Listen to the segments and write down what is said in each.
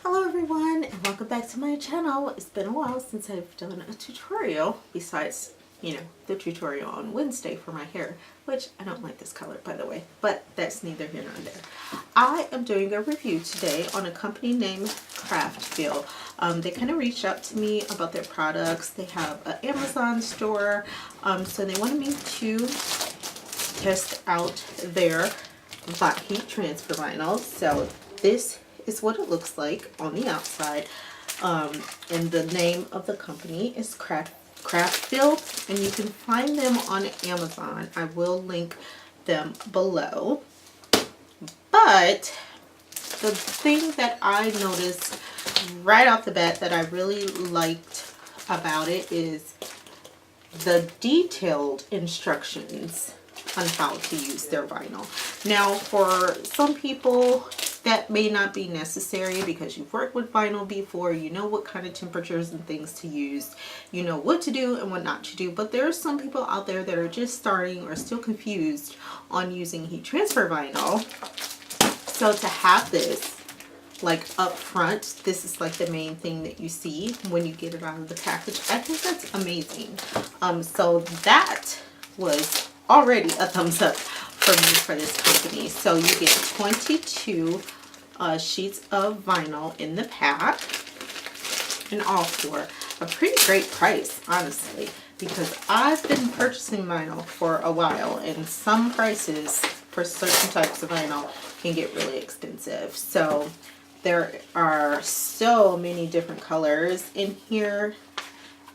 Hello everyone and welcome back to my channel. It's been a while since I've done a tutorial besides, the tutorial on Wednesday for my hair, which I don't like this color by the way, but that's neither here nor there. I am doing a review today on a company named Craftville. They kind of reached out to me about their products. They have an Amazon store, so they wanted me to test out their heat transfer vinyl. So this is what it looks like on the outside, and the name of the company is Craftville, and you can find them on Amazon. I will link them below. But the thing that I noticed right off the bat that I really liked about it is the detailed instructions on how to use their vinyl. Now, for some people, that may not be necessary because you've worked with vinyl before, you know what kind of temperatures and things to use, you know what to do and what not to do. But there are some people out there that are just starting or still confused on using heat transfer vinyl. So to have this like up front, this is like the main thing that you see when you get it out of the package. I think that's amazing. So that was already a thumbs up for me for this company. So you get 22 sheets of vinyl in the pack, and all for a pretty great price, honestly, because I've been purchasing vinyl for a while, and some prices for certain types of vinyl can get really expensive. So there are so many different colors in here.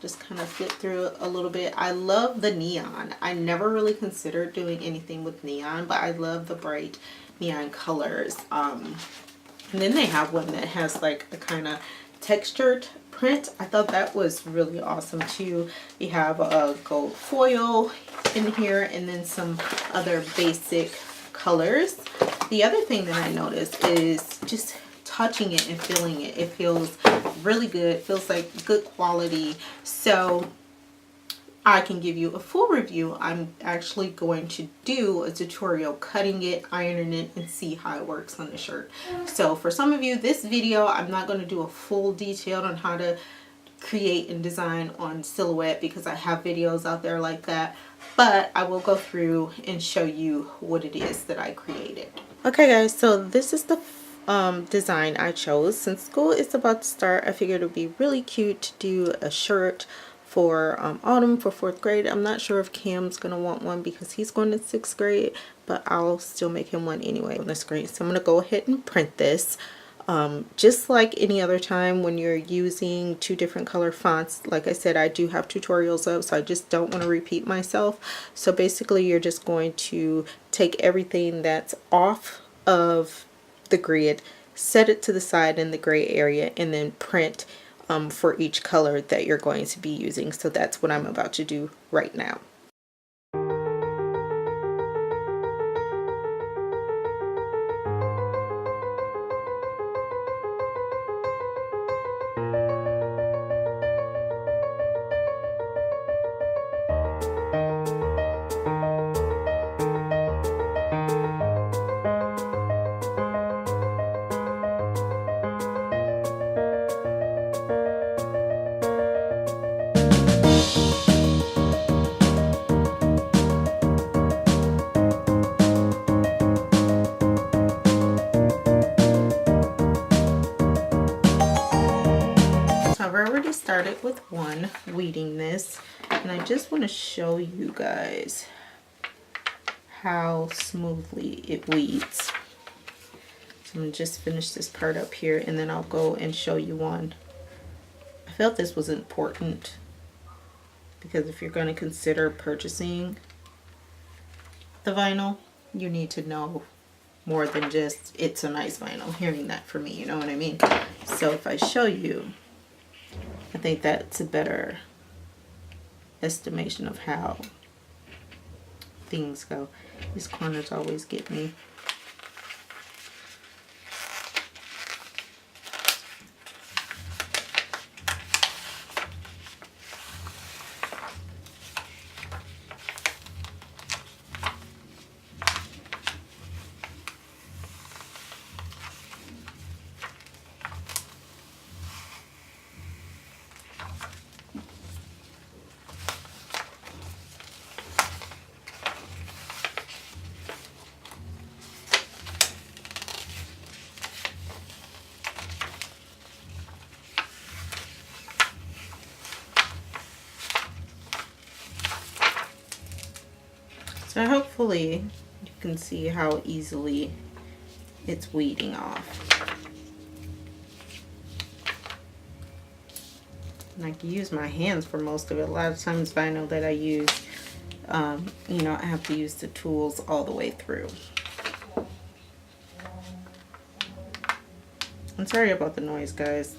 Just kind of flip through a little bit. I love the neon. I never really considered doing anything with neon, but I love the bright neon colors. And then they have one that has like a kind of textured print. I thought that was really awesome too. You have a gold foil in here and then some other basic colors. The other thing that I noticed is just touching it and feeling it. It feels really good. It feels like good quality. So I can give you a full review. I'm actually going to do a tutorial cutting it, ironing it, and see how it works on the shirt. So for some of you, this video, I'm not going to do a full detail on how to create and design on silhouette because I have videos out there like that, but I will go through and show you what it is that I created. Okay guys, so this is the design I chose. Since school is about to start, I figured it would be really cute to do a shirt for autumn for 4th grade. I'm not sure if Cam's gonna want one because he's going to 6th grade, but I'll still make him one anyway on the screen. So I'm gonna go ahead and print this. Just like any other time when you're using 2 different color fonts, like I said, I do have tutorials up, so I just don't want to repeat myself. So basically you're just going to take everything that's off of the grid, set it to the side in the gray area, and then print for each color that you're going to be using. So that's what I'm about to do right now. I've already started with one, weeding this, and I just want to show you guys how smoothly it weeds. So I'm going to just finish this part up here, and then I'll go and show you one. I felt this was important because if you're going to consider purchasing the vinyl, you need to know more than just it's a nice vinyl. Hearing that for me, you know what I mean? So if I show you, I think that's a better estimation of how things go. These corners always get me. hopefully you can see how easily it's weeding off. And I can use my hands for most of it. A lot of times vinyl that I use, you know, I have to use the tools all the way through. I'm sorry about the noise, guys.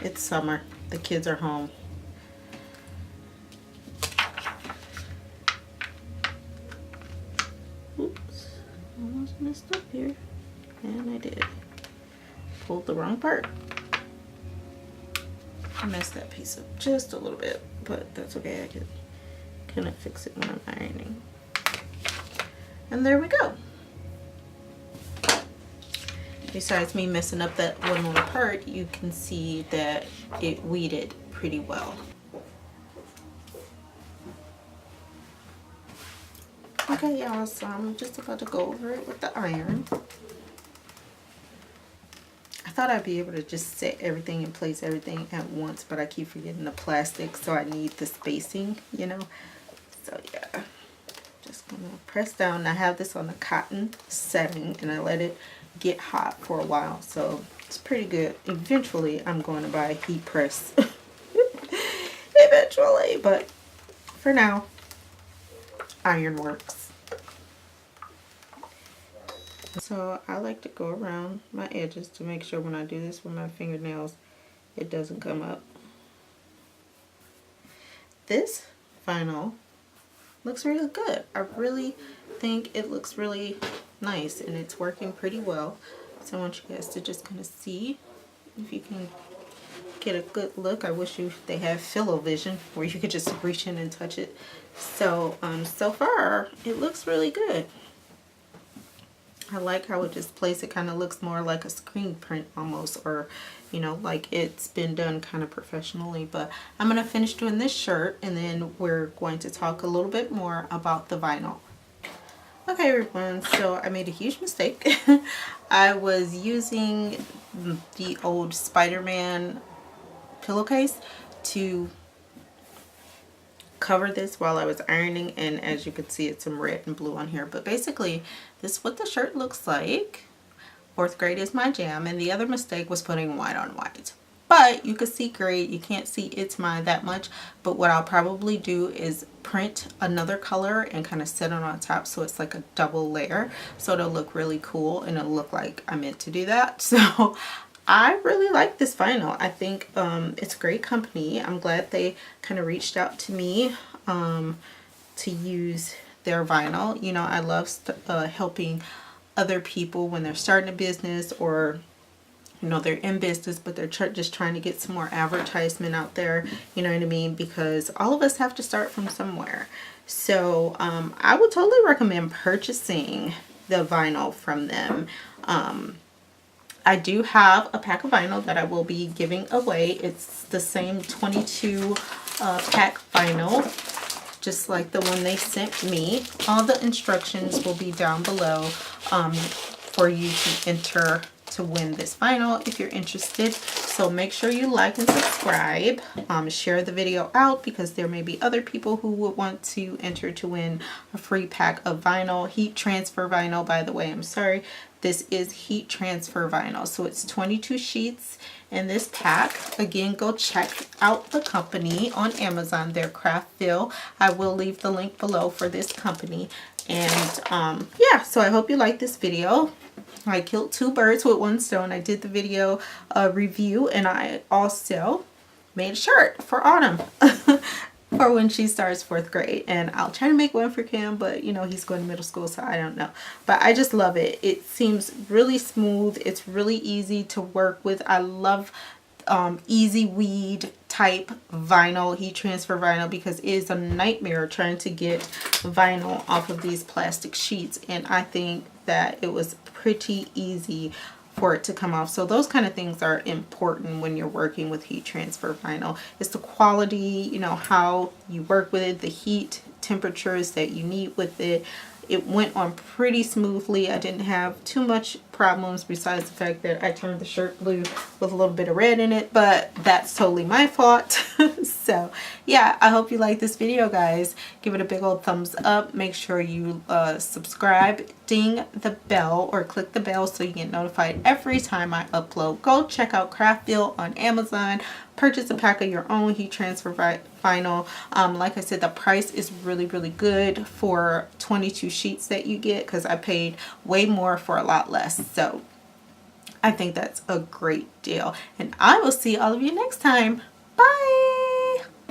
It's summer. The kids are home. Oops. Almost messed up here. And I did. Pulled the wrong part. I messed that piece up just a little bit, but that's okay. I can kind of fix it when I'm ironing. And there we go. Besides me messing up that one little part, you can see that it weeded pretty well. Okay, y'all, so I'm just about to go over it with the iron. I thought I'd be able to just set everything in place, everything at once, but I keep forgetting the plastic, so I need the spacing, you know. So yeah, just gonna press down. I have this on the cotton setting, and I let it get hot for a while, so it's pretty good. Eventually, I'm going to buy a heat press. Eventually, but for now, iron works. So I like to go around my edges to make sure when I do this with my fingernails, it doesn't come up. This vinyl looks really good. I really think it looks really nice, and it's working pretty well. So I want you guys to just kind of see if you can get a good look. I wish they had Fill-O-Vision where you could just reach in and touch it. So so far it looks really good. I like how it just plays. It kind of looks more like a screen print almost, or you know, like it's been done kind of professionally. But I'm going to finish doing this shirt, and then we're going to talk a little bit more about the vinyl. Okay, everyone, so I made a huge mistake. I was using the old Spider-Man pillowcase to cover this while I was ironing, and as you can see, it's some red and blue on here. But basically, this is what the shirt looks like. 4th grade is my jam, and the other mistake was putting white on white. But you can see great. You can't see It's Mine that much, but what I'll probably do is print another color and kind of set it on top so it's like a double layer, so it'll look really cool and it'll look like I meant to do that. So I really like this vinyl. I think it's great company. I'm glad they kind of reached out to me to use their vinyl. You know, I love helping other people when they're starting a business, or you know, they're in business but they're just trying to get some more advertisement out there, you know what I mean, because all of us have to start from somewhere. So I would totally recommend purchasing the vinyl from them. I do have a pack of vinyl that I will be giving away. It's the same 22 pack vinyl, just like the one they sent me. All the instructions will be down below for you to enter to win this vinyl if you're interested. So make sure you like and subscribe. Share the video out, because there may be other people who would want to enter to win a free pack of vinyl. Heat transfer vinyl, by the way. I'm sorry. This is heat transfer vinyl. So it's 22 sheets in this pack. Again, go check out the company on Amazon. They're Craftville. I will leave the link below for this company. And yeah, so I hope you like this video. I killed 2 birds with 1 stone. I did the video review, and I also made a shirt for Autumn for when she starts 4th grade. And I'll try to make one for Kim, but you know, he's going to middle school, so I don't know. But I just love it. It seems really smooth. It's really easy to work with. I love easy weed type vinyl, heat transfer vinyl, because it is a nightmare trying to get vinyl off of these plastic sheets, and I think that it was pretty easy for it to come off. So those kind of things are important when you're working with heat transfer vinyl. It's the quality, you know, how you work with it, the heat temperatures that you need with it. It went on pretty smoothly. I didn't have too much problems besides the fact that I turned the shirt blue with a little bit of red in it, but that's totally my fault. So yeah, I hope you like this video, guys. Give it a big old thumbs up. Make sure you subscribe, ding the bell, or click the bell so you get notified every time I upload. Go check out Craftville on Amazon. Purchase a pack of your own heat transfer vinyl. Like I said, the price is really good for 22 sheets that you get, because I paid way more for a lot less. So I think that's a great deal, and I will see all of you next time. Bye.